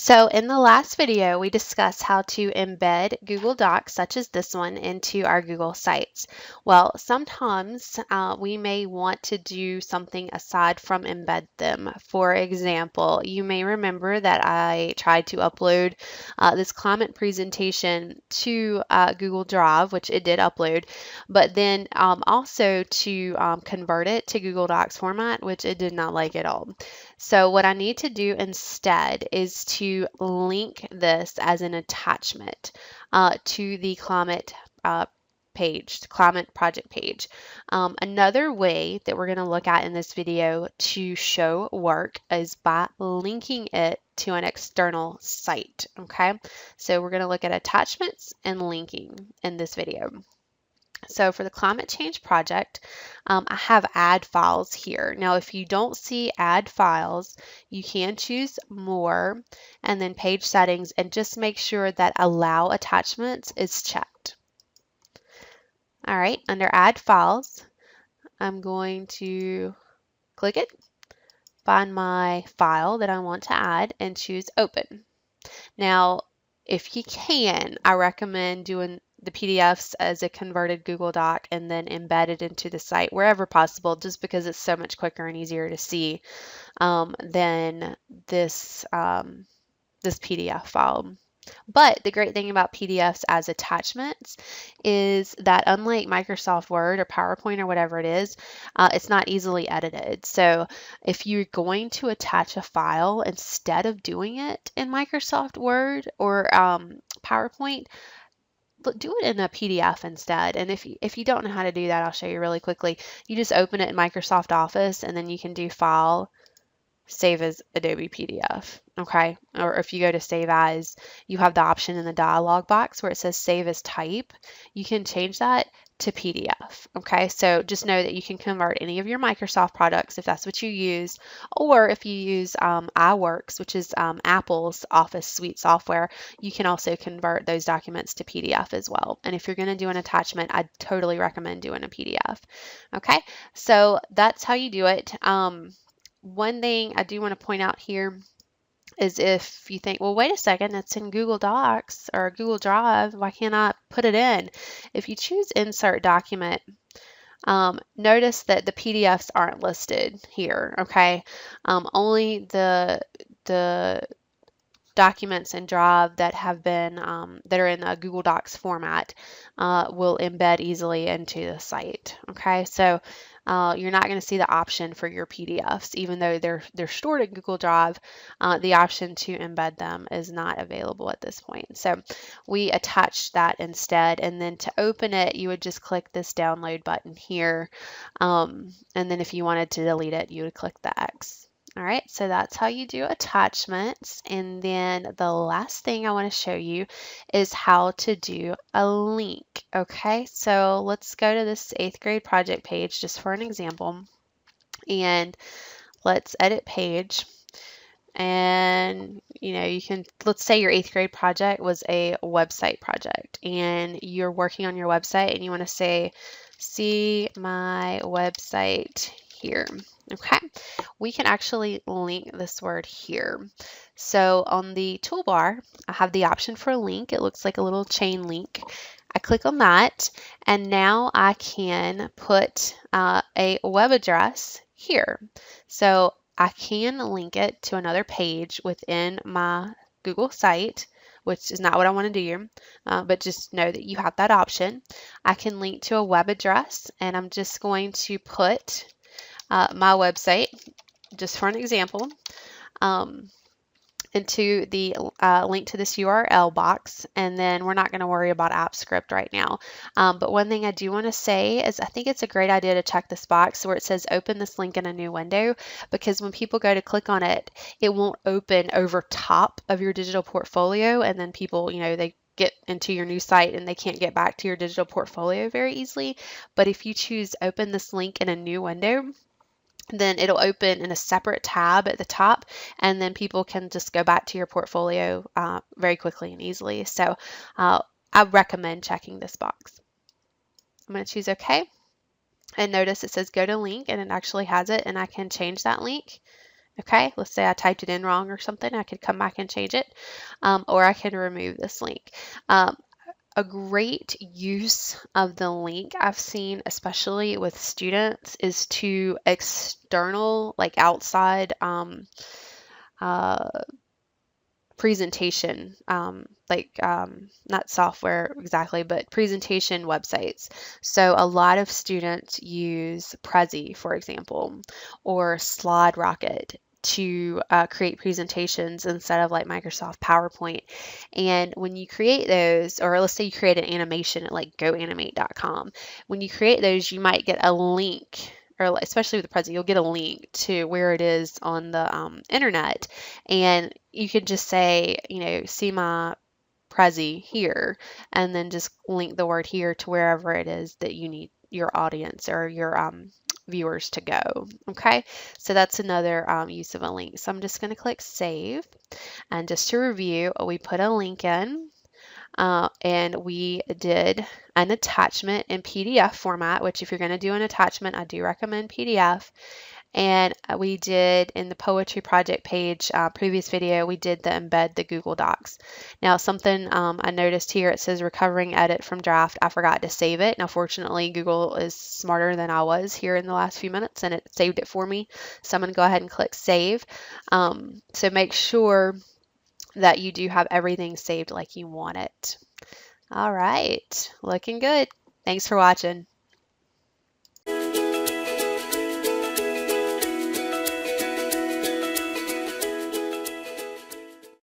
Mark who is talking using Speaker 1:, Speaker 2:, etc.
Speaker 1: So in the last video, we discussed how to embed Google Docs, such as this one, into our Google Sites. Well, sometimes we may want to do something aside from embed them. For example, you may remember that I tried to upload this climate presentation to Google Drive, which it did upload, but then also to convert it to Google Docs format, which it did not like at all. So what I need to do instead is to link this as an attachment to the climate page, climate project page. Another way that we're going to look at in this video to show work is by linking it to an external site. Okay, so we're going to look at attachments and linking in this video. So for the climate change project, I have add files here. Now, if you don't see add files, you can choose more and then page settings and just make sure that allow attachments is checked. All right, under add files, I'm going to click it, find my file that I want to add and choose open. Now, if you can, I recommend doing the PDFs as a converted Google Doc and then embed it into the site wherever possible, just because it's so much quicker and easier to see than this PDF file. But the great thing about PDFs as attachments is that unlike Microsoft Word or PowerPoint or whatever it is, it's not easily edited. So if you're going to attach a file, instead of doing it in Microsoft Word or PowerPoint, do it in a PDF instead. And if you don't know how to do that, I'll show you really quickly. You just open it in Microsoft Office and then you can do File, Save as Adobe PDF, okay? Or if you go to Save As, you have the option in the dialog box where it says Save as Type. You can change that to PDF, okay? So just know that you can convert any of your Microsoft products if that's what you use, or if you use iWorks, which is Apple's Office Suite software, you can also convert those documents to PDF as well. And if you're going to do an attachment, I totally recommend doing a PDF, okay? So that's how you do it. One thing I do want to point out here is if you think, well, wait a second, it's in Google Docs or Google Drive, why can't I put it in? If you choose Insert Document, notice that the PDFs aren't listed here, okay? Only the documents in Drive that have been that are in a Google Docs format will embed easily into the site. Okay, so you're not going to see the option for your PDFs, even though they're stored in Google Drive. The option to embed them is not available at this point. So we attached that instead, and then to open it, you would just click this download button here, and then if you wanted to delete it, you would click the X. All right, so that's how you do attachments. And then the last thing I want to show you is how to do a link. Okay, so let's go to this 8th grade project page just for an example. And let's edit page. And you can, let's say your 8th grade project was a website project and you're working on your website and you want to say, see my website here. Okay, we can actually link this word here. So on the toolbar, I have the option for a link. It looks like a little chain link. I click on that, and now I can put a web address here. So I can link it to another page within my Google site, which is not what I want to do here, but just know that you have that option. I can link to a web address, and I'm just going to put my website, just for an example, into the link to this URL box, and then we're not going to worry about AppScript right now. But one thing I do want to say is I think it's a great idea to check this box where it says open this link in a new window, because when people go to click on it, it won't open over top of your digital portfolio, and then people, they get into your new site and they can't get back to your digital portfolio very easily. But if you choose open this link in a new window, then it'll open in a separate tab at the top, and then people can just go back to your portfolio very quickly and easily. So I recommend checking this box. I'm going to choose OK, and notice it says go to link, and it actually has it, and I can change that link Okay, let's say I typed it in wrong or something, I could come back and change it, or I can remove this link. Um, a great use of the link I've seen, especially with students, is to external, like outside uh, presentation, not software exactly, but presentation websites. So a lot of students use Prezi, for example, or SlideRocket to create presentations instead of like Microsoft PowerPoint. And when you create those, or let's say you create an animation at like goanimate.com, when you create those, you might get a link, or especially with the Prezi, you'll get a link to where it is on the internet, and you could just say, see my Prezi here, and then just link the word here to wherever it is that you need your audience or your viewers to go. Okay, so that's another use of a link. So I'm just going to click save, and just to review, we put a link in. And we did an attachment in PDF format, which if you're going to do an attachment, I do recommend PDF. And we did in the poetry project page, previous video, we did the embed the Google Docs. Now something I noticed here, it says recovering edit from draft. I forgot to save it. Now fortunately Google is smarter than I was here in the last few minutes, and it saved it for me. So I'm going to go ahead and click save. So make sure that you do have everything saved like you want it. All right, looking good. Thanks for watching.